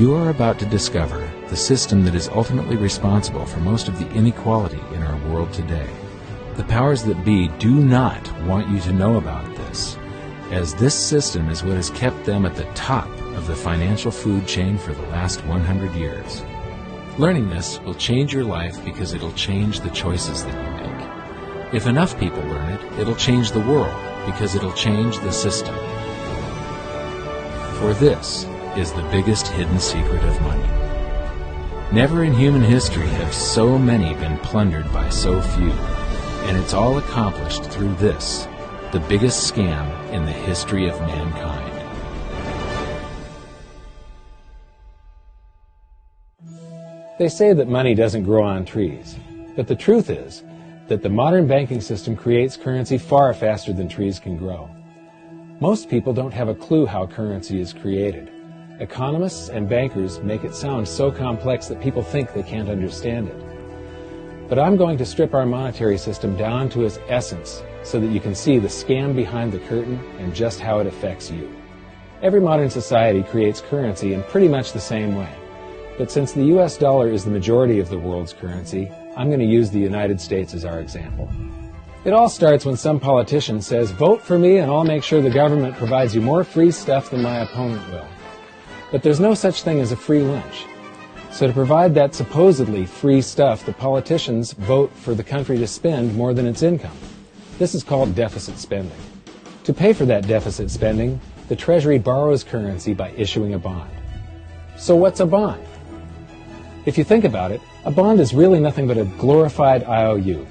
You are about to discover the system that is ultimately responsible for most of the inequality in our world today. The powers that be do not want you to know about this, as this system is what has kept them at the top of the financial food chain for the last 100 years. Learning this will change your life because it'll change the choices that you make. If enough people learn it, it'll change the world because it'll change the system. For this is the biggest hidden secret of money. Never in human history have so many been plundered by so few, and it's all accomplished through this, the biggest scam in the history of mankind. They say that money doesn't grow on trees, but the truth is that the modern banking system creates currency far faster than trees can grow. Most people don't have a clue how currency is created. Economists and bankers make it sound so complex that people think they can't understand it. But I'm going to strip our monetary system down to its essence so that you can see the scam behind the curtain and just how it affects you. Every modern society creates currency in pretty much the same way. But since the US dollar is the majority of the world's currency, I'm going to use the United States as our example. It all starts when some politician says, "Vote for me and I'll make sure the government provides you more free stuff than my opponent will." But there's no such thing as a free lunch. So to provide that supposedly free stuff, the politicians vote for the country to spend more than its income. This is called deficit spending. To pay for that deficit spending, the Treasury borrows currency by issuing a bond. So what's a bond? If you think about it, a bond is really nothing but a glorified IOU.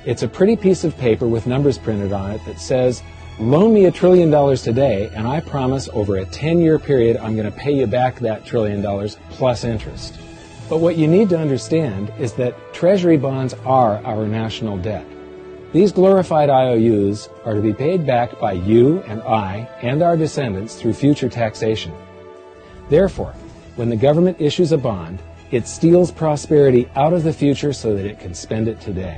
It's a pretty piece of paper with numbers printed on it that says, "Loan me $1 trillion today, and I promise over a 10-year period I'm going to pay you back that $1 trillion plus interest." But what you need to understand is that Treasury bonds are our national debt. These glorified IOUs are to be paid back by you and I and our descendants through future taxation. Therefore, when the government issues a bond, it steals prosperity out of the future so that it can spend it today.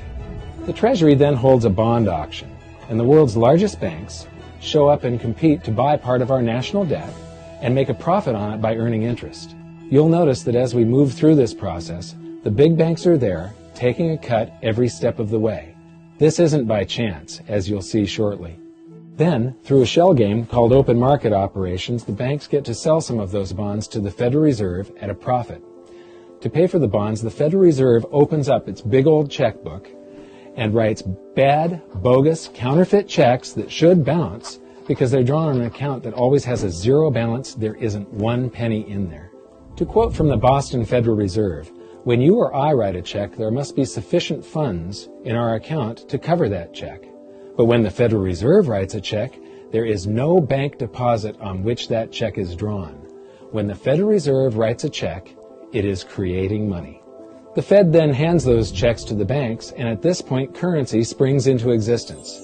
The Treasury then holds a bond auction, and the world's largest banks show up and compete to buy part of our national debt and make a profit on it by earning interest. You'll notice that as we move through this process, the big banks are there, taking a cut every step of the way. This isn't by chance, as you'll see shortly. Then, through a shell game called open market operations, the banks get to sell some of those bonds to the Federal Reserve at a profit. To pay for the bonds, the Federal Reserve opens up its big old checkbook and writes bad, bogus, counterfeit checks that should bounce because they're drawn on an account that always has a zero balance. There isn't one penny in there. To quote from the Boston Federal Reserve, "When you or I write a check, there must be sufficient funds in our account to cover that check. But when the Federal Reserve writes a check, there is no bank deposit on which that check is drawn. When the Federal Reserve writes a check, it is creating money." The Fed then hands those checks to the banks, and at this point, currency springs into existence.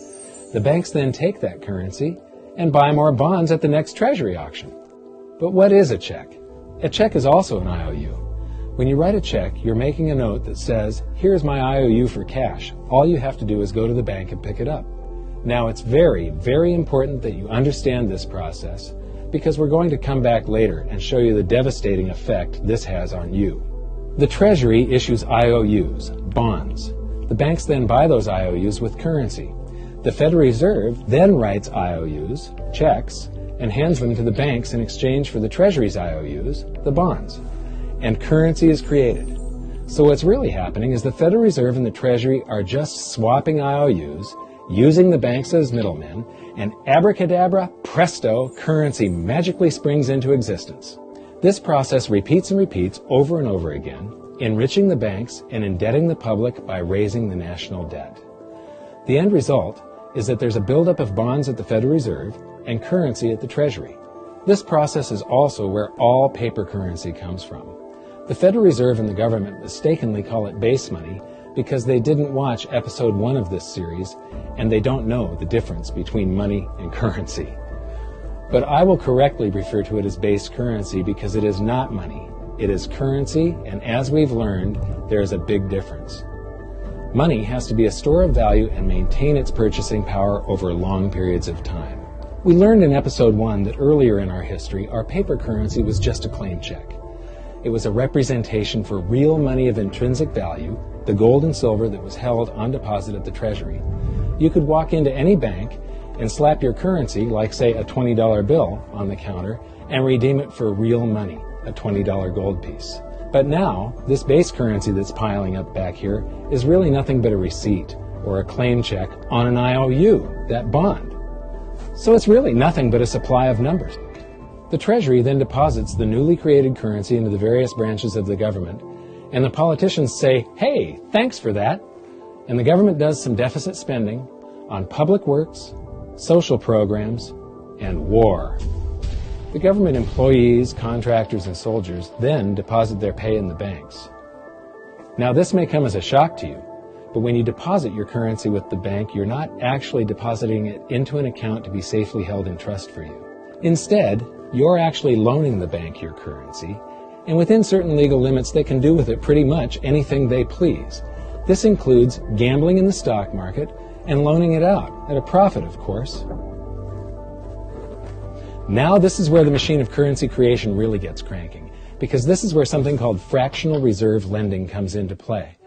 The banks then take that currency and buy more bonds at the next Treasury auction. But what is a check? A check is also an IOU. When you write a check, you're making a note that says, "Here's my IOU for cash. All you have to do is go to the bank and pick it up." Now, it's very, very important that you understand this process because we're going to come back later and show you the devastating effect this has on you. The Treasury issues IOUs, bonds. The banks then buy those IOUs with currency. The Federal Reserve then writes IOUs, checks, and hands them to the banks in exchange for the Treasury's IOUs, the bonds. And currency is created. So what's really happening is the Federal Reserve and the Treasury are just swapping IOUs, using the banks as middlemen, and abracadabra, presto, currency magically springs into existence. This process repeats and repeats over and over again, enriching the banks and indebting the public by raising the national debt. The end result is that there's a buildup of bonds at the Federal Reserve and currency at the Treasury. This process is also where all paper currency comes from. The Federal Reserve and the government mistakenly call it base money because they didn't watch episode 1 of this series and they don't know the difference between money and currency. But I will correctly refer to it as base currency because it is not money. It is currency, and as we've learned, there is a big difference. Money has to be a store of value and maintain its purchasing power over long periods of time. We learned in episode 1 that earlier in our history, our paper currency was just a claim check. It was a representation for real money of intrinsic value, the gold and silver that was held on deposit at the Treasury. You could walk into any bank and slap your currency, like say a $20 bill, on the counter and redeem it for real money, a $20 gold piece. But now, this base currency that's piling up back here is really nothing but a receipt or a claim check on an IOU, that bond. So it's really nothing but a supply of numbers. The Treasury then deposits the newly created currency into the various branches of the government, and the politicians say, "Hey, thanks for that." And the government does some deficit spending on public works, social programs, and war. The government employees, contractors, and soldiers then deposit their pay in the banks. Now, this may come as a shock to you, but when you deposit your currency with the bank, you're not actually depositing it into an account to be safely held in trust for you. Instead, you're actually loaning the bank your currency, and within certain legal limits, they can do with it pretty much anything they please. This includes gambling in the stock market and loaning it out, at a profit, of course. Now this is where the machine of currency creation really gets cranking, because this is where something called fractional reserve lending comes into play.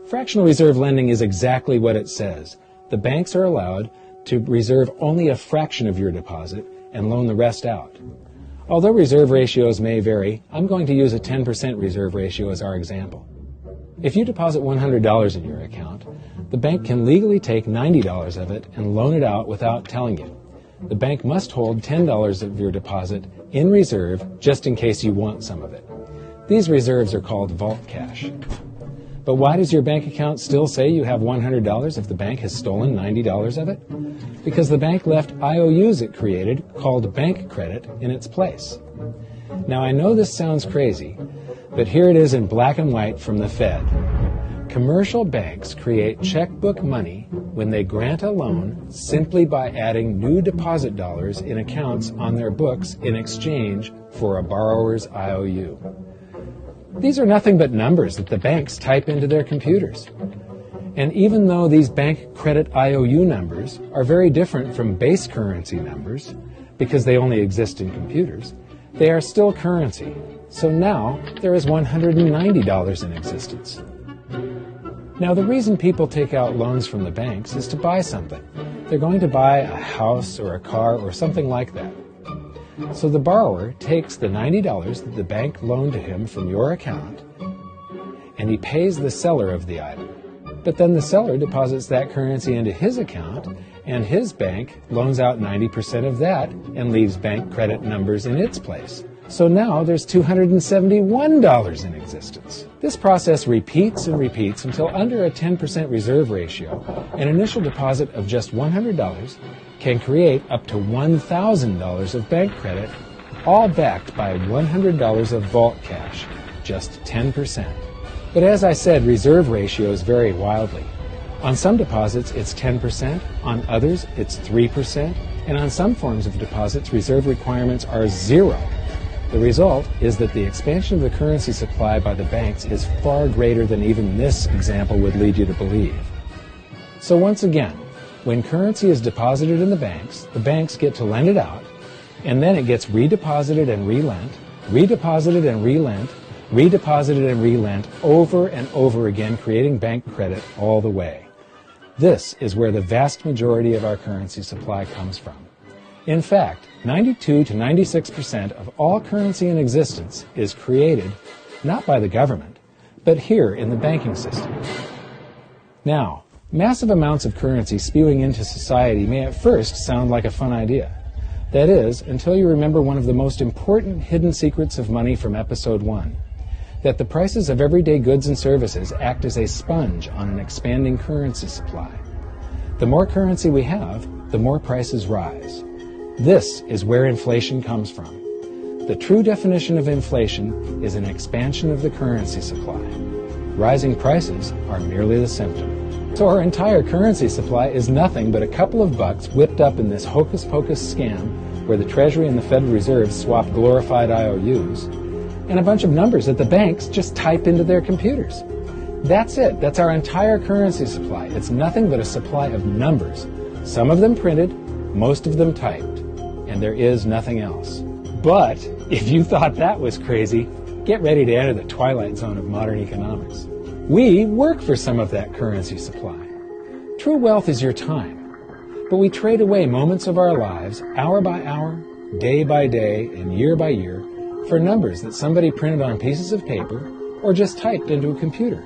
Fractional reserve lending is exactly what it says. The banks are allowed to reserve only a fraction of your deposit and loan the rest out. Although reserve ratios may vary, I'm going to use a 10% reserve ratio as our example. If you deposit $100 in your account, the bank can legally take $90 of it and loan it out without telling you. The bank must hold $10 of your deposit in reserve just in case you want some of it. These reserves are called vault cash. But why does your bank account still say you have $100 if the bank has stolen $90 of it? Because the bank left IOUs it created, called bank credit, in its place. Now I know this sounds crazy, but here it is in black and white from the Fed. Commercial banks create checkbook money when they grant a loan simply by adding new deposit dollars in accounts on their books in exchange for a borrower's IOU. These are nothing but numbers that the banks type into their computers. And even though these bank credit IOU numbers are very different from base currency numbers, because they only exist in computers, they are still currency. So now there is $190 in existence. Now the reason people take out loans from the banks is to buy something. They're going to buy a house or a car or something like that. So the borrower takes the $90 that the bank loaned to him from your account, and he pays the seller of the item. But then the seller deposits that currency into his account, and his bank loans out 90% of that and leaves bank credit numbers in its place. So now there's $271 in existence. This process repeats and repeats until under a 10% reserve ratio, an initial deposit of just $100 can create up to $1,000 of bank credit, all backed by $100 of vault cash, just 10%. But as I said, reserve ratios vary wildly. On some deposits, it's 10%, on others, it's 3%, and on some forms of deposits, reserve requirements are 0. The result is that the expansion of the currency supply by the banks is far greater than even this example would lead you to believe. So once again, when currency is deposited in the banks get to lend it out, and then it gets redeposited and relent, redeposited and relent, redeposited and relent over and over again, creating bank credit all the way. This is where the vast majority of our currency supply comes from. In fact, 92 to 96% of all currency in existence is created not by the government, but here in the banking system. Now, massive amounts of currency spewing into society may at first sound like a fun idea. That is, until you remember one of the most important hidden secrets of money from episode 1, that the prices of everyday goods and services act as a sponge on an expanding currency supply. The more currency we have, the more prices rise. This is where inflation comes from. The true definition of inflation is an expansion of the currency supply. Rising prices are merely the symptom. So our entire currency supply is nothing but a couple of bucks whipped up in this hocus-pocus scam where the Treasury and the Federal Reserve swap glorified IOUs, and a bunch of numbers that the banks just type into their computers. That's it. That's our entire currency supply. It's nothing but a supply of numbers. Some of them printed, most of them typed. And there is nothing else. But if you thought that was crazy, Get ready to enter the twilight zone of modern economics. We work for some of that currency supply. True wealth is your time, but we trade away moments of our lives, hour by hour, day by day, and year by year, for numbers that somebody printed on pieces of paper or just typed into a computer.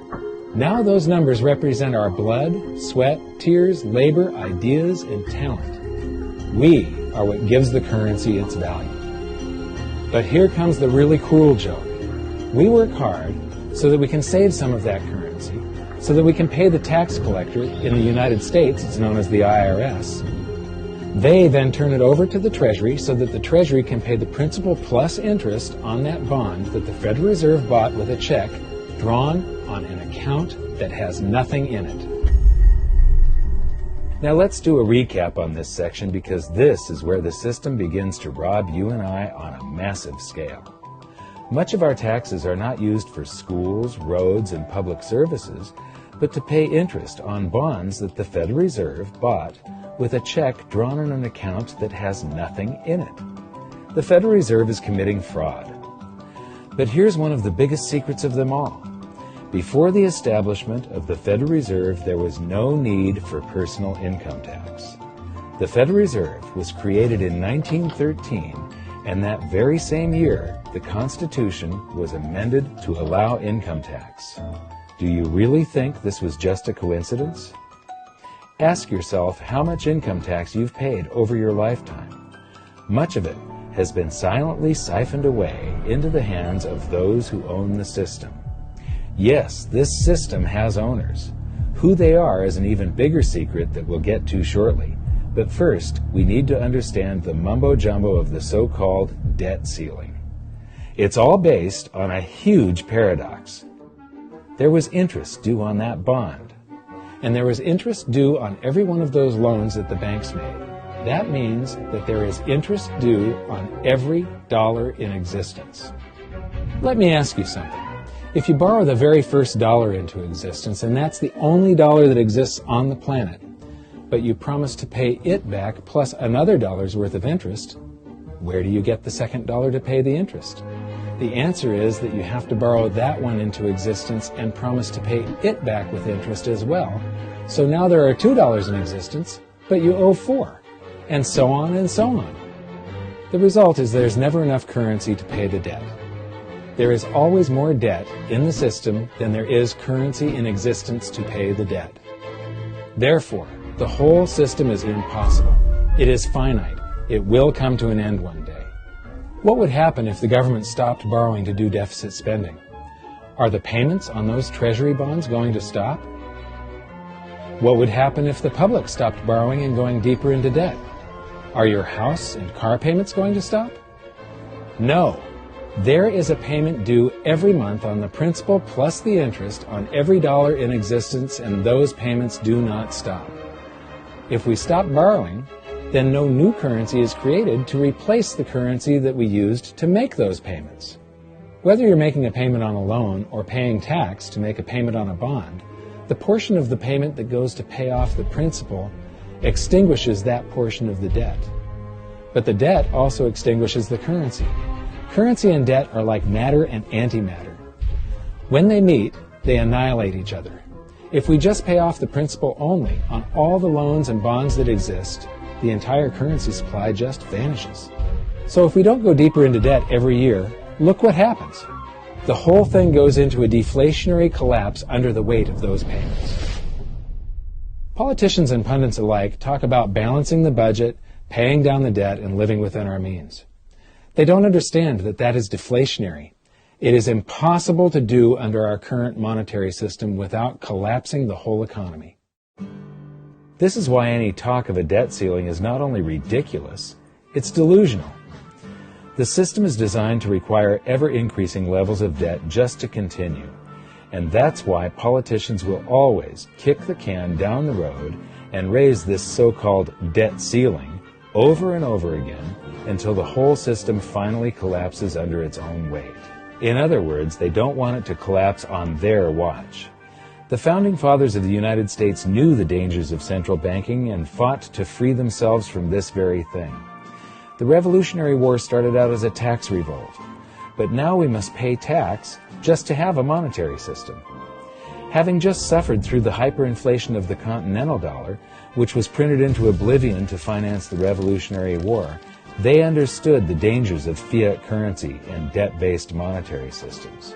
Now those numbers represent our blood, sweat, tears, labor, ideas, and talent. We are what gives the currency its value. But here comes the really cruel joke. We work hard so that we can save some of that currency, so that we can pay the tax collector. In the United States, it's known as the IRS. They then turn it over to the Treasury so that the Treasury can pay the principal plus interest on that bond that the Federal Reserve bought with a check drawn on an account that has nothing in it. Now let's do a recap on this section, because this is where the system begins to rob you and I on a massive scale. Much of our taxes are not used for schools, roads, and public services, but to pay interest on bonds that the Federal Reserve bought with a check drawn on an account that has nothing in it. The Federal Reserve is committing fraud. But here's one of the biggest secrets of them all. Before the establishment of the Federal Reserve, there was no need for personal income tax. The Federal Reserve was created in 1913, and that very same year, the Constitution was amended to allow income tax. Do you really think this was just a coincidence? Ask yourself how much income tax you've paid over your lifetime. Much of it has been silently siphoned away into the hands of those who own the system. Yes, this system has owners. Who they are is an even bigger secret that we'll get to shortly. But first, we need to understand the mumbo-jumbo of the so-called debt ceiling. It's all based on a huge paradox. There was interest due on that bond, and there was interest due on every one of those loans that the banks made. That means that there is interest due on every dollar in existence. Let me ask you something. If you borrow the very first dollar into existence, and that's the only dollar that exists on the planet, but you promise to pay it back plus another dollar's worth of interest, where do you get the second dollar to pay the interest? The answer is that you have to borrow that one into existence and promise to pay it back with interest as well. So now there are $2 in existence, but you owe $4, and so on and so on. The result is there's never enough currency to pay the debt. There is always more debt in the system than there is currency in existence to pay the debt. Therefore, the whole system is impossible. It is finite. It will come to an end one day. What would happen if the government stopped borrowing to do deficit spending? Are the payments on those treasury bonds going to stop? What would happen if the public stopped borrowing and going deeper into debt? Are your house and car payments going to stop? No. There is a payment due every month on the principal plus the interest on every dollar in existence, and those payments do not stop. If we stop borrowing, then no new currency is created to replace the currency that we used to make those payments. Whether you're making a payment on a loan or paying tax to make a payment on a bond, the portion of the payment that goes to pay off the principal extinguishes that portion of the debt. But the debt also extinguishes the currency. Currency and debt are like matter and antimatter. When they meet, they annihilate each other. If we just pay off the principal only on all the loans and bonds that exist, the entire currency supply just vanishes. So if we don't go deeper into debt every year, look what happens. The whole thing goes into a deflationary collapse under the weight of those payments. Politicians and pundits alike talk about balancing the budget, paying down the debt, and living within our means. They don't understand that that is deflationary. It is impossible to do under our current monetary system without collapsing the whole economy. This is why any talk of a debt ceiling is not only ridiculous, it's delusional. The system is designed to require ever-increasing levels of debt just to continue. And that's why politicians will always kick the can down the road and raise this so-called debt ceiling over and over again until the whole system finally collapses under its own weight. In other words, they don't want it to collapse on their watch. The Founding Fathers of the United States knew the dangers of central banking and fought to free themselves from this very thing. The Revolutionary War started out as a tax revolt, but now we must pay tax just to have a monetary system. Having just suffered through the hyperinflation of the continental dollar, which was printed into oblivion to finance the Revolutionary War, they understood the dangers of fiat currency and debt-based monetary systems.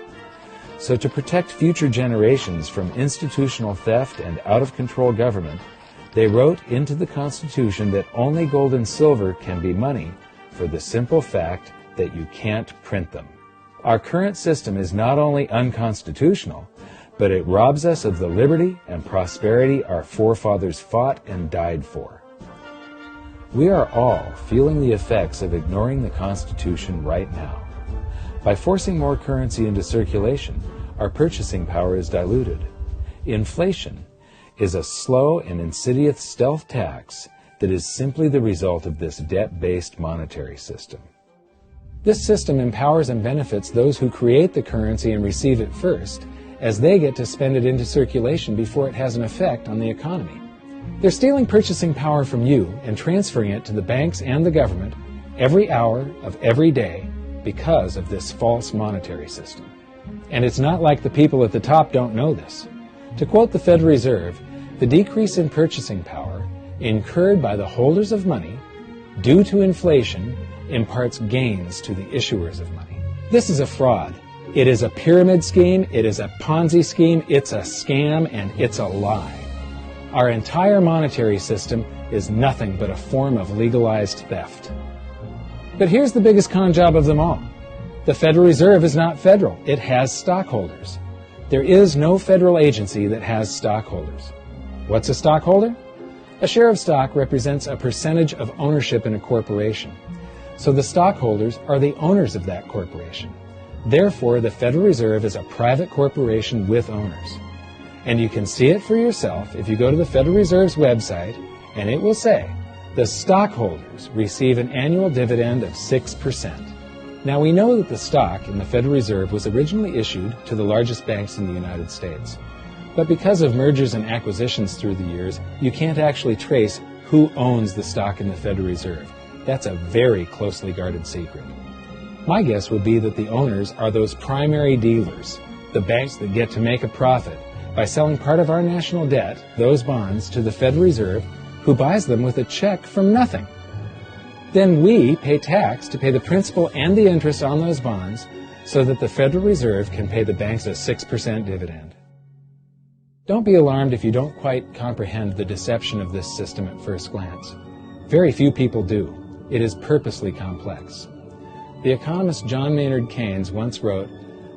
So to protect future generations from institutional theft and out-of-control government, they wrote into the Constitution that only gold and silver can be money for the simple fact that you can't print them. Our current system is not only unconstitutional, but it robs us of the liberty and prosperity our forefathers fought and died for. We are all feeling the effects of ignoring the Constitution right now. By forcing more currency into circulation, our purchasing power is diluted. Inflation is a slow and insidious stealth tax that is simply the result of this debt-based monetary system. This system empowers and benefits those who create the currency and receive it first, as they get to spend it into circulation before it has an effect on the economy. They're stealing purchasing power from you and transferring it to the banks and the government every hour of every day because of this false monetary system. And it's not like the people at the top don't know this. To quote the Federal Reserve, the decrease in purchasing power incurred by the holders of money due to inflation imparts gains to the issuers of money. This is a fraud. It is a pyramid scheme, it is a Ponzi scheme, it's a scam, and it's a lie. Our entire monetary system is nothing but a form of legalized theft. But here's the biggest con job of them all. The Federal Reserve is not federal. It has stockholders. There is no federal agency that has stockholders. What's a stockholder? A share of stock represents a percentage of ownership in a corporation. So the stockholders are the owners of that corporation. Therefore, the Federal Reserve is a private corporation with owners. And you can see it for yourself if you go to the Federal Reserve's website, and it will say, the stockholders receive an annual dividend of 6%. Now, we know that the stock in the Federal Reserve was originally issued to the largest banks in the United States. But because of mergers and acquisitions through the years, you can't actually trace who owns the stock in the Federal Reserve. That's a very closely guarded secret. My guess would be that the owners are those primary dealers, the banks that get to make a profit by selling part of our national debt, those bonds, to the Federal Reserve, who buys them with a check from nothing. Then we pay tax to pay the principal and the interest on those bonds so that the Federal Reserve can pay the banks a 6% dividend. Don't be alarmed if you don't quite comprehend the deception of this system at first glance. Very few people do. It is purposely complex. The economist John Maynard Keynes once wrote,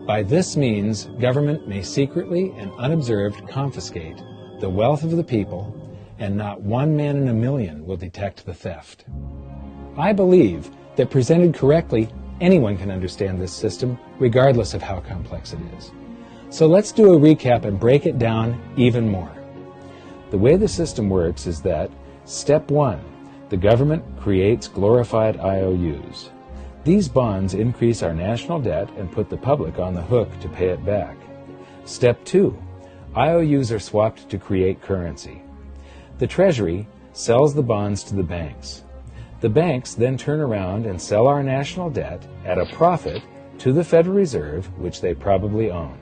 "By this means, government may secretly and unobserved confiscate the wealth of the people, and not one man in a million will detect the theft." I believe that presented correctly, anyone can understand this system, regardless of how complex it is. So let's do a recap and break it down even more. The way the system works is that, step 1, the government creates glorified IOUs. These bonds increase our national debt and put the public on the hook to pay it back. Step 2, IOUs are swapped to create currency. The Treasury sells the bonds to the banks. The banks then turn around and sell our national debt at a profit to the Federal Reserve, which they probably own.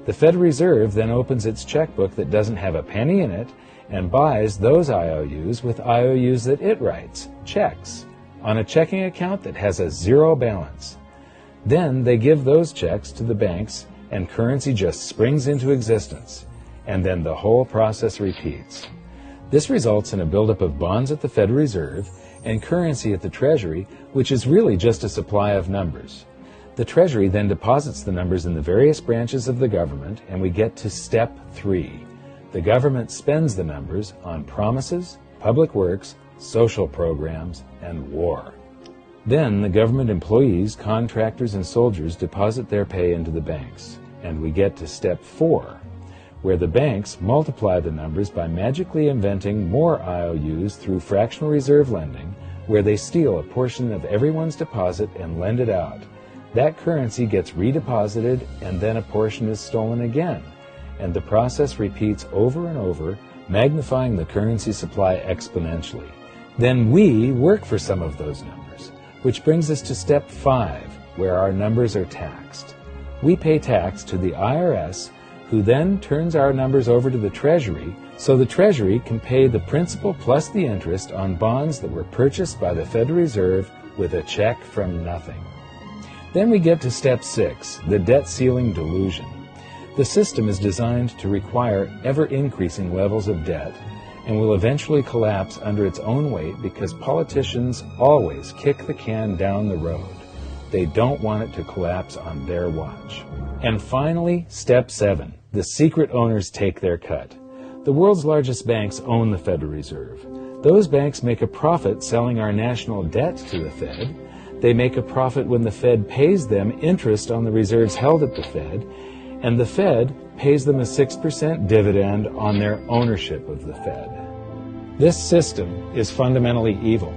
The Federal Reserve then opens its checkbook that doesn't have a penny in it and buys those IOUs with IOUs that it writes, checks, on a checking account that has a zero balance. Then they give those checks to the banks and currency just springs into existence, and then the whole process repeats. This results in a buildup of bonds at the Federal Reserve and currency at the Treasury, which is really just a supply of numbers. The Treasury then deposits the numbers in the various branches of the government, and we get to step 3. The government spends the numbers on promises, public works, social programs, and war. Then the government employees, contractors, and soldiers deposit their pay into the banks, and we get to step 4, where the banks multiply the numbers by magically inventing more IOUs through fractional reserve lending, where they steal a portion of everyone's deposit and lend it out. That currency gets redeposited, and then a portion is stolen again, and the process repeats over and over, magnifying the currency supply exponentially. Then we work for some of those numbers, which brings us to step 5, where our numbers are taxed. We pay tax to the IRS, who then turns our numbers over to the Treasury, so the Treasury can pay the principal plus the interest on bonds that were purchased by the Federal Reserve with a check from nothing. Then we get to step 6, the debt ceiling delusion. The system is designed to require ever-increasing levels of debt and will eventually collapse under its own weight because politicians always kick the can down the road. They don't want it to collapse on their watch. And finally, step 7, the secret owners take their cut. The world's largest banks own the Federal Reserve. Those banks make a profit selling our national debt to the Fed. They make a profit when the Fed pays them interest on the reserves held at the Fed, and the Fed pays them a 6% dividend on their ownership of the Fed. This system is fundamentally evil.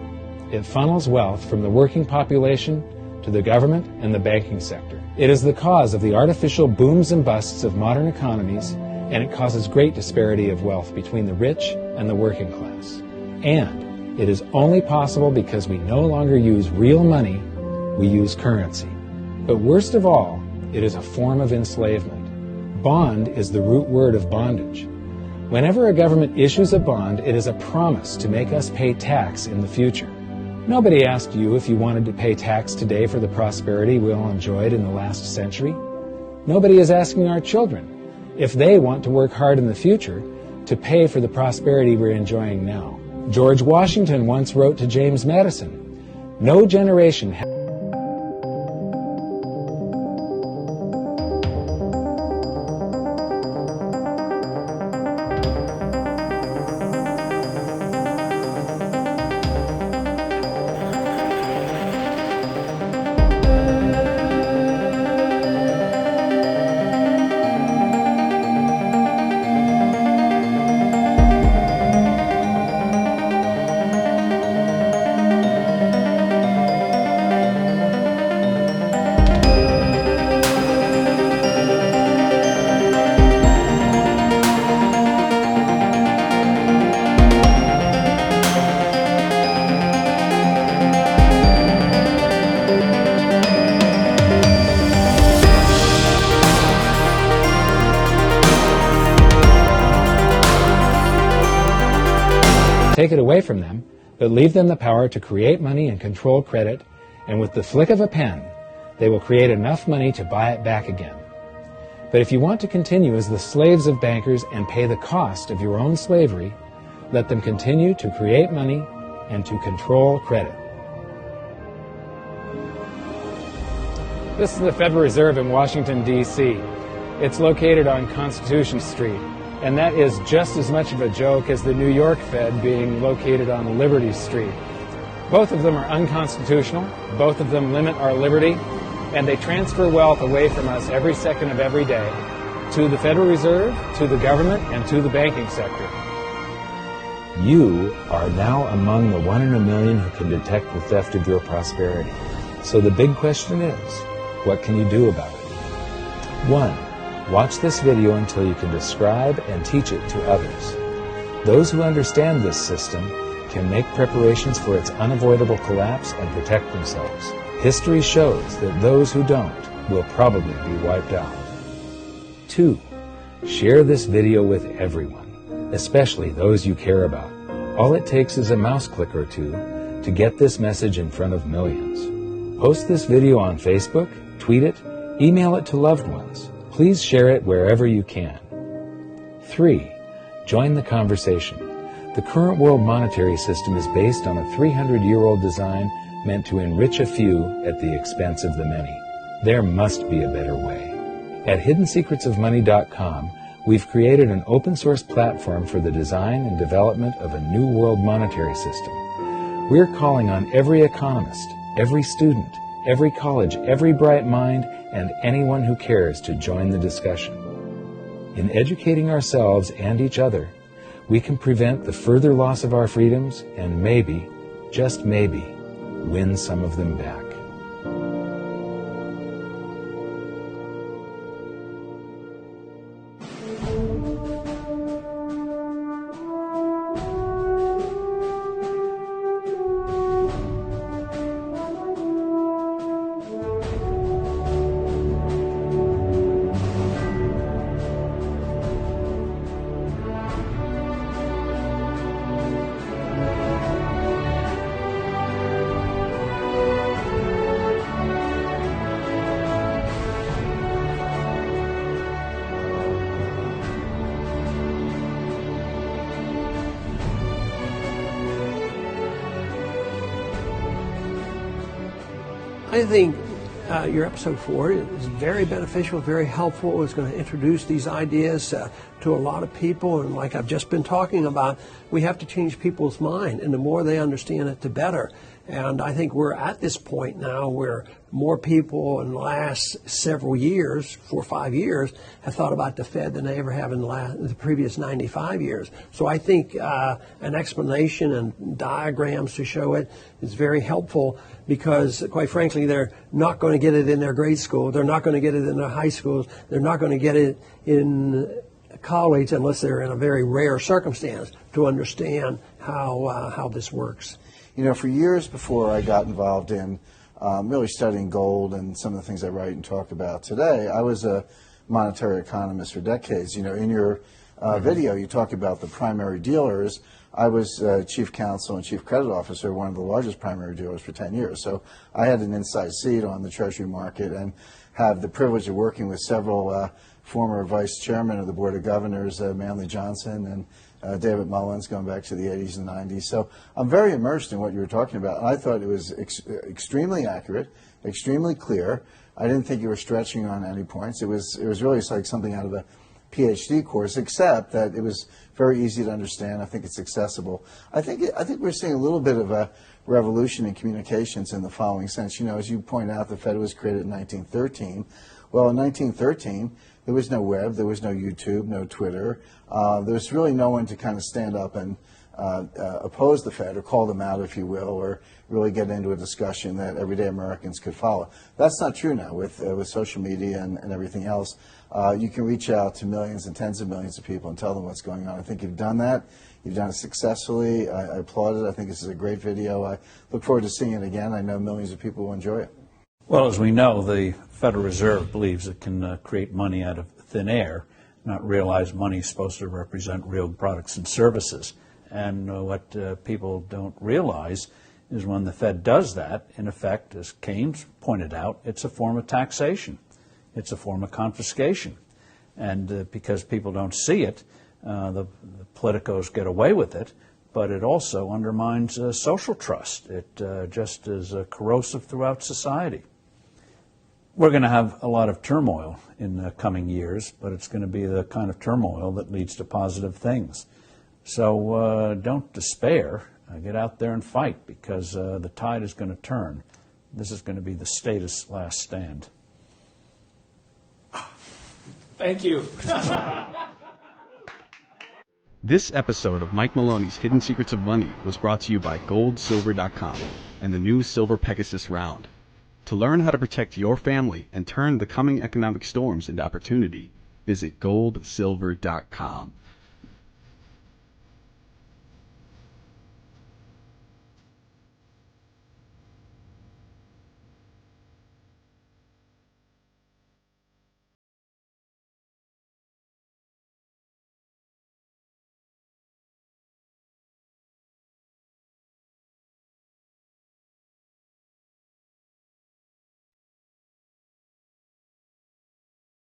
It funnels wealth from the working population to the government and the banking sector. It is the cause of the artificial booms and busts of modern economies, and it causes great disparity of wealth between the rich and the working class. And it is only possible because we no longer use real money, we use currency. But worst of all, it is a form of enslavement. Bond is the root word of bondage. Whenever a government issues a bond, it is a promise to make us pay tax in the future. Nobody asked you if you wanted to pay tax today for the prosperity we all enjoyed in the last century. Nobody is asking our children if they want to work hard in the future to pay for the prosperity we're enjoying now. George Washington once wrote to James Madison, "No generation has..." Take it away from them, but leave them the power to create money and control credit, and with the flick of a pen, they will create enough money to buy it back again. But if you want to continue as the slaves of bankers and pay the cost of your own slavery, let them continue to create money and to control credit. This is the Federal Reserve in Washington, D.C. It's located on Constitution Street. And that is just as much of a joke as the New York Fed being located on Liberty Street. Both of them are unconstitutional, both of them limit our liberty, and they transfer wealth away from us every second of every day to the Federal Reserve, to the government, and to the banking sector. You are now among the 1 in a million who can detect the theft of your prosperity. So the big question is, what can you do about it? 1. Watch this video until you can describe and teach it to others. Those who understand this system can make preparations for its unavoidable collapse and protect themselves. History shows that those who don't will probably be wiped out. 2. Share this video with everyone, especially those you care about. All it takes is a mouse click or two to get this message in front of millions. Post this video on Facebook, tweet it, email it to loved ones. Please share it wherever you can. 3. Join the conversation. The current world monetary system is based on a 300-year-old design meant to enrich a few at the expense of the many. There must be a better way. At hiddensecretsofmoney.com, we've created an open-source platform for the design and development of a new world monetary system. We're calling on every economist, every student, every college, every bright mind, and anyone who cares to join the discussion. In educating ourselves and each other, we can prevent the further loss of our freedoms and maybe, just maybe, win some of them back. I think your episode 4 is very beneficial, very helpful. It's going to introduce these ideas to a lot of people, and like I've just been talking about, we have to change people's mind, and the more they understand it, the better. And I think we're at this point now where more people in the last several years, 4 or 5 years, have thought about the Fed than they ever have in the previous 95 years. So I think an explanation and diagrams to show it is very helpful, because quite frankly, they're not going to get it in their grade school. They're not going to get it in their high schools. They're not going to get it in college unless they're in a very rare circumstance to understand how this works. You know, for years before I got involved in really studying gold and some of the things I write and talk about today, I was a monetary economist for decades. You know, in your video, you talk about the primary dealers. I was chief counsel and chief credit officer of one of the largest primary dealers for 10 years. So I had an inside seat on the Treasury market and have the privilege of working with several former vice chairmen of the Board of Governors, Manley Johnson and David Mullins, going back to the 80s and 90s. So I'm very immersed in what you were talking about. And I thought it was extremely accurate, extremely clear. I didn't think you were stretching on any points. It was really like something out of a PhD course, except that it was very easy to understand. I think it's accessible. I think we're seeing a little bit of a revolution in communications in the following sense. You know, as you point out, the Fed was created in 1913. Well, in 1913, there was no web, there was no YouTube, no Twitter. There was really no one to kind of stand up and oppose the Fed or call them out, if you will, or really get into a discussion that everyday Americans could follow. That's not true now with social media and everything else. You can reach out to millions and tens of millions of people and tell them what's going on. I think you've done that. You've done it successfully. I applaud it. I think this is a great video. I look forward to seeing it again. I know millions of people will enjoy it. Well, as we know, the Federal Reserve believes it can create money out of thin air, not realize money is supposed to represent real products and services. And what people don't realize is when the Fed does that, in effect, as Keynes pointed out, it's a form of taxation. It's a form of confiscation. And because people don't see it, the politicos get away with it, but it also undermines social trust. It just is corrosive throughout society. We're going to have a lot of turmoil in the coming years, but it's going to be the kind of turmoil that leads to positive things. So don't despair. Get out there and fight, because the tide is going to turn. This is going to be the status last stand. Thank you. This episode of Mike Maloney's Hidden Secrets of Money was brought to you by goldsilver.com and the new Silver Pegasus round. To learn how to protect your family and turn the coming economic storms into opportunity, visit goldsilver.com.